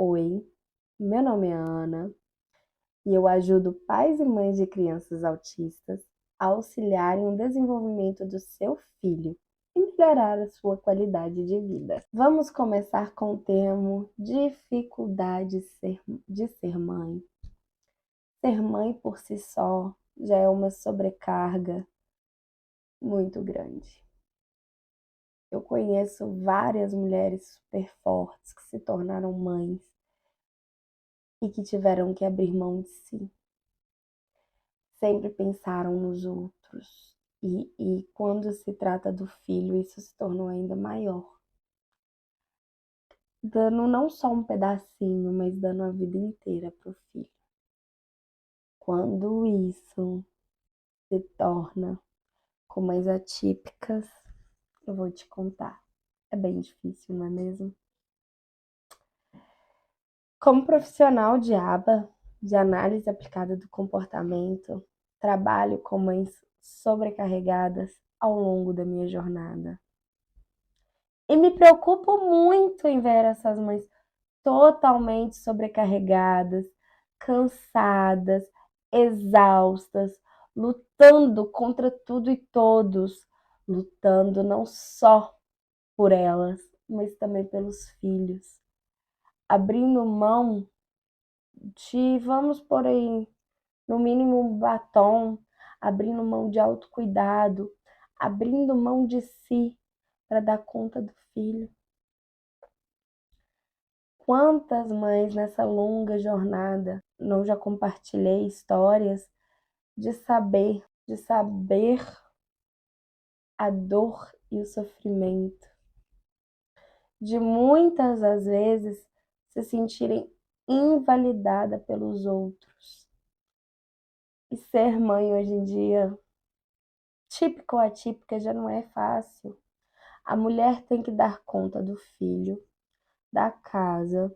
Oi, meu nome é Ana e eu ajudo pais e mães de crianças autistas a auxiliarem o desenvolvimento do seu filho e melhorar a sua qualidade de vida. Vamos começar com o termo dificuldade de ser mãe. Ser mãe por si só já é uma sobrecarga muito grande. Eu conheço várias mulheres super fortes que se tornaram mães e que tiveram que abrir mão de si. Sempre pensaram nos outros. E quando se trata do filho, isso se tornou ainda maior. Dando não só um pedacinho, mas dando a vida inteira para o filho. Quando isso se torna com mães atípicas, eu vou te contar. É bem difícil, não é mesmo? Como profissional de ABA, de análise aplicada do comportamento, trabalho com mães sobrecarregadas ao longo da minha jornada. E me preocupo muito em ver essas mães totalmente sobrecarregadas, cansadas, exaustas, lutando contra tudo e todos, lutando não só por elas, mas também pelos filhos, abrindo mão de, vamos por aí, no mínimo um batom, abrindo mão de autocuidado, abrindo mão de si para dar conta do filho. Quantas mães nessa longa jornada não já compartilhei histórias de saber a dor e o sofrimento, de muitas das vezes se sentirem invalidada pelos outros. E ser mãe hoje em dia, típica ou atípica, já não é fácil. A mulher tem que dar conta do filho, da casa,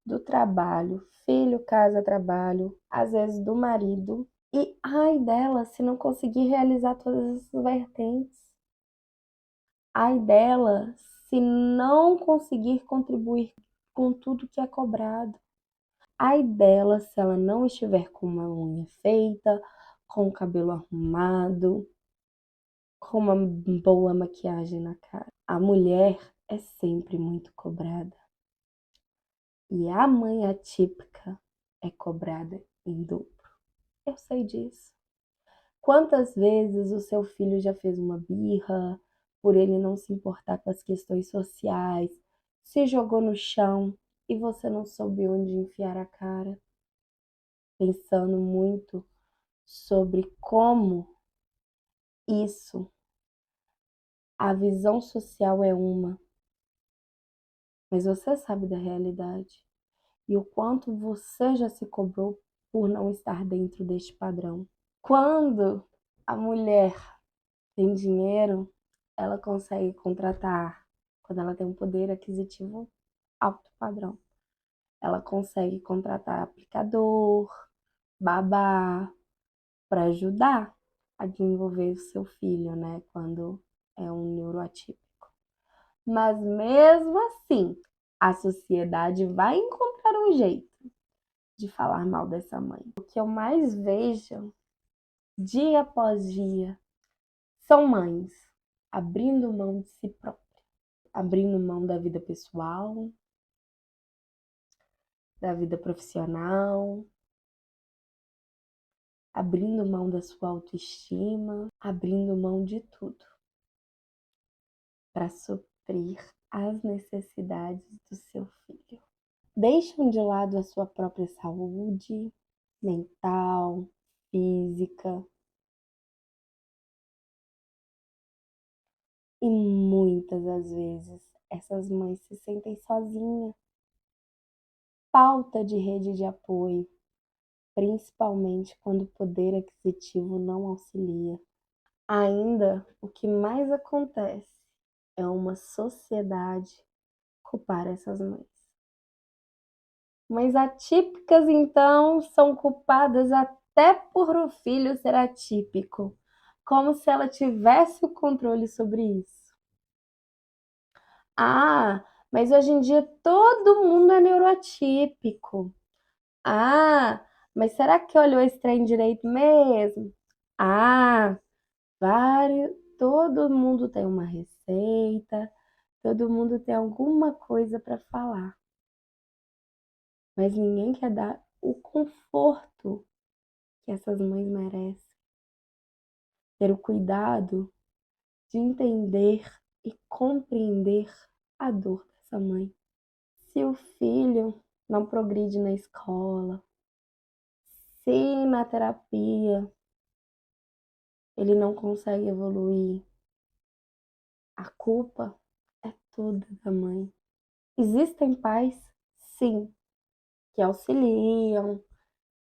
do trabalho, filho, casa, trabalho, às vezes do marido. E ai dela se não conseguir realizar todas essas vertentes. Ai dela se não conseguir contribuir com tudo que é cobrado. Ai dela se ela não estiver com uma unha feita, com o cabelo arrumado, com uma boa maquiagem na cara. A mulher é sempre muito cobrada. E a mãe atípica é cobrada em dobro. Eu sei disso. Quantas vezes o seu filho já fez uma birra por ele não se importar com as questões sociais, se jogou no chão e você não soube onde enfiar a cara? Pensando muito sobre como isso, a visão social é uma, mas você sabe da realidade e o quanto você já se cobrou por não estar dentro deste padrão. Quando a mulher tem dinheiro, ela consegue contratar, quando ela tem um poder aquisitivo alto padrão, ela consegue contratar aplicador, babá, para ajudar a desenvolver o seu filho, né, quando é um neuroatípico. Mas mesmo assim, a sociedade vai encontrar um jeito de falar mal dessa mãe. O que eu mais vejo, dia após dia, são mães abrindo mão de si próprias, abrindo mão da vida pessoal, da vida profissional, abrindo mão da sua autoestima, abrindo mão de tudo para suprir as necessidades do seu filho. Deixam de lado a sua própria saúde mental, física, e muitas das vezes essas mães se sentem sozinhas. Falta de rede de apoio, principalmente quando o poder aquisitivo não auxilia. Ainda, o que mais acontece é uma sociedade culpar essas mães. Mães atípicas, então, são culpadas até por o filho ser atípico, como se ela tivesse o controle sobre isso. Ah, Mas hoje em dia todo mundo é neuroatípico. Ah, mas será que olhou esse trem direito mesmo? Ah, todo mundo tem uma receita, todo mundo tem alguma coisa para falar, mas ninguém quer dar o conforto que essas mães merecem, ter o cuidado de entender e compreender a dor dessa mãe. Se o filho não progride na escola, se na terapia ele não consegue evoluir, a culpa é toda da mãe. Existem pais, sim, que auxiliam,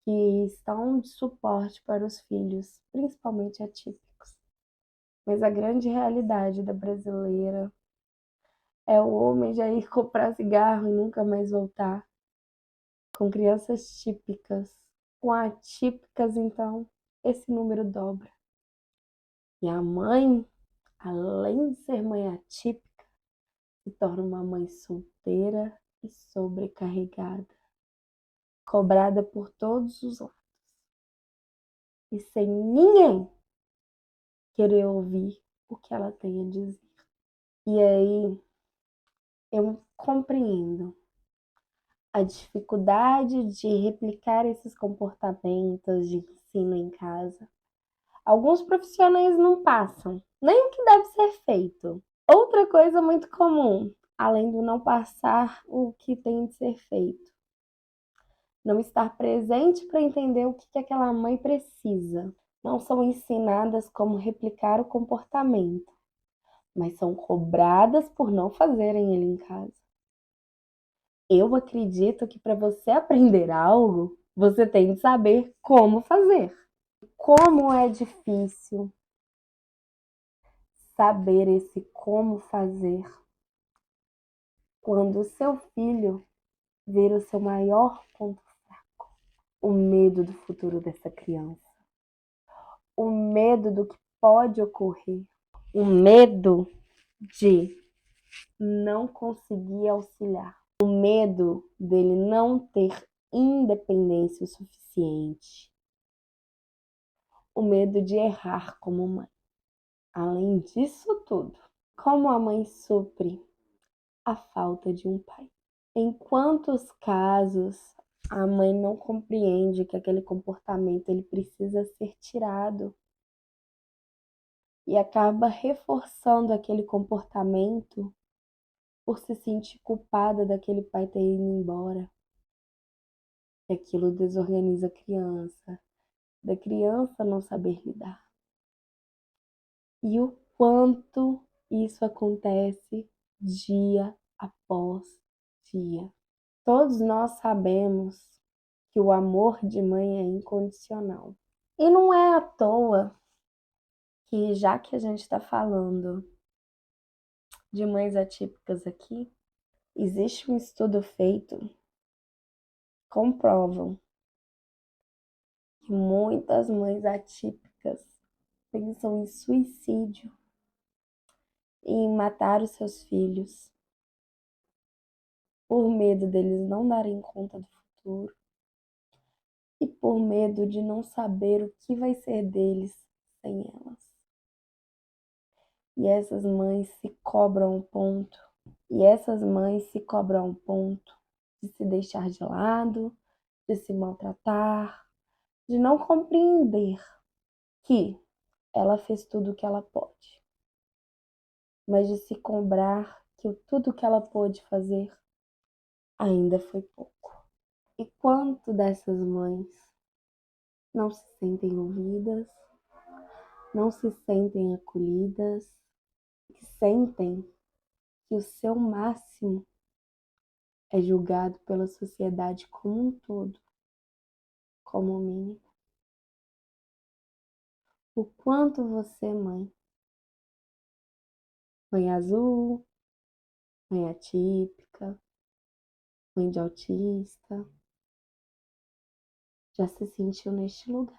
que estão de suporte para os filhos, principalmente atípicos. Mas a grande realidade da brasileira é o homem já ir comprar cigarro e nunca mais voltar. Com crianças típicas, com atípicas, então, esse número dobra. E a mãe, além de ser mãe atípica, se torna uma mãe solteira e sobrecarregada, cobrada por todos os lados e sem ninguém querer ouvir o que ela tem a dizer. E aí eu compreendo a dificuldade de replicar esses comportamentos de ensino em casa. Alguns profissionais não passam nem o que deve ser feito. Outra coisa muito comum, além do não passar o que tem de ser feito, não estar presente para entender o que aquela mãe precisa. Não são ensinadas como replicar o comportamento, mas são cobradas por não fazerem ele em casa. Eu acredito que para você aprender algo, você tem de saber como fazer. Como é difícil saber esse como fazer quando o seu filho vira o seu maior ponto fraco. O medo do futuro dessa criança. O medo do que pode ocorrer. O medo de não conseguir auxiliar. O medo dele não ter independência o suficiente. O medo de errar como mãe. Além disso tudo, como a mãe supre a falta de um pai? Em quantos casos a mãe não compreende que aquele comportamento ele precisa ser tirado e acaba reforçando aquele comportamento por se sentir culpada daquele pai ter ido embora. E aquilo desorganiza a criança, da criança não saber lidar. E o quanto isso acontece dia após dia. Todos nós sabemos que o amor de mãe é incondicional. E não é à toa que, já que a gente está falando de mães atípicas aqui, existe um estudo feito que comprovam que muitas mães atípicas pensam em suicídio e em matar os seus filhos por medo deles não darem conta do futuro e por medo de não saber o que vai ser deles sem elas. E essas mães se cobram um ponto, e essas mães se cobram um ponto de se deixar de lado, de se maltratar, de não compreender que ela fez tudo o que ela pode, mas de se cobrar que tudo o que ela pôde fazer ainda foi pouco. E quanto dessas mães não se sentem ouvidas, não se sentem acolhidas, que sentem que o seu máximo é julgado pela sociedade como um todo, como o mínimo. O quanto você, mãe azul, mãe atípica, mãe de autista, já se sentiu neste lugar.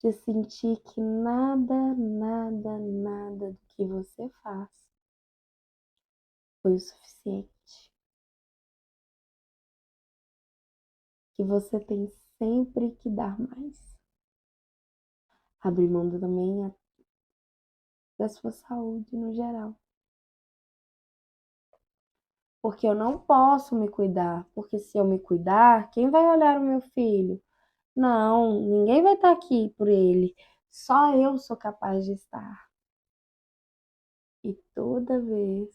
De sentir que nada do que você faz foi o suficiente. Que você tem sempre que dar mais. Abrir mão também da sua saúde no geral. Porque eu não posso me cuidar. Porque se eu me cuidar, quem vai olhar o meu filho? Não, ninguém vai estar aqui por ele. Só eu sou capaz de estar. E toda vez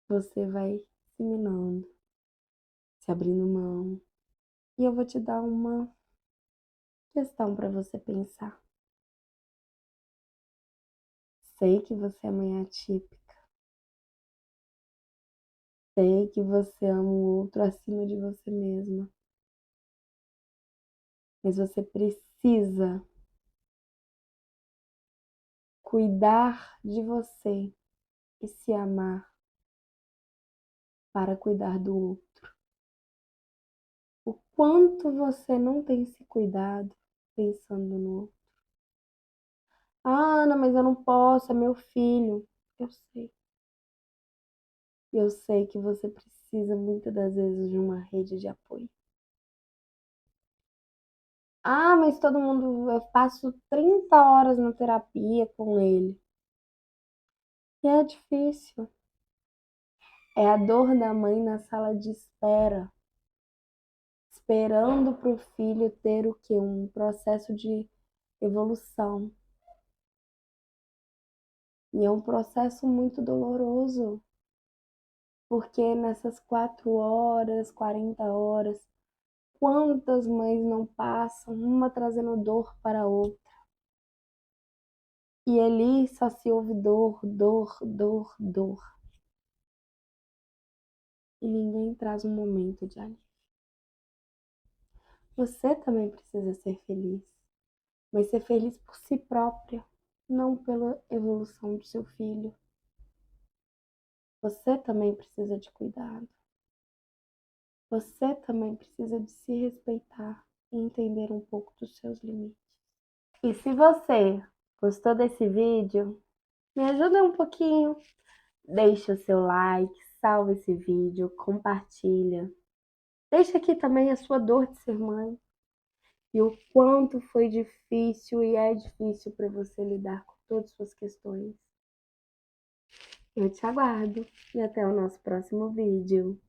você vai se minando, se abrindo mão. E eu vou te dar uma questão para você pensar. Sei que você é mãe atípica. Sei que você ama o outro acima de você mesma. Mas você precisa cuidar de você e se amar para cuidar do outro. O quanto você não tem se cuidado pensando no outro. Ah, Ana, mas eu não posso, é meu filho. Eu sei. Eu sei que você precisa muitas das vezes de uma rede de apoio. Ah, mas todo mundo, eu passo 30 horas na terapia com ele. E é difícil. É a dor da mãe na sala de espera, esperando para o filho ter o quê? Um processo de evolução. E é um processo muito doloroso, porque nessas 4 horas, 40 horas, quantas mães não passam, uma trazendo dor para a outra? E ali só se ouve dor, dor, dor, dor. E ninguém traz um momento de alívio. Você também precisa ser feliz, mas ser feliz por si própria, não pela evolução do seu filho. Você também precisa de cuidado. Você também precisa de se respeitar e entender um pouco dos seus limites. E se você gostou desse vídeo, me ajuda um pouquinho. Deixa o seu like, salva esse vídeo, compartilha. Deixa aqui também a sua dor de ser mãe e o quanto foi difícil e é difícil para você lidar com todas as suas questões. Eu te aguardo e até o nosso próximo vídeo.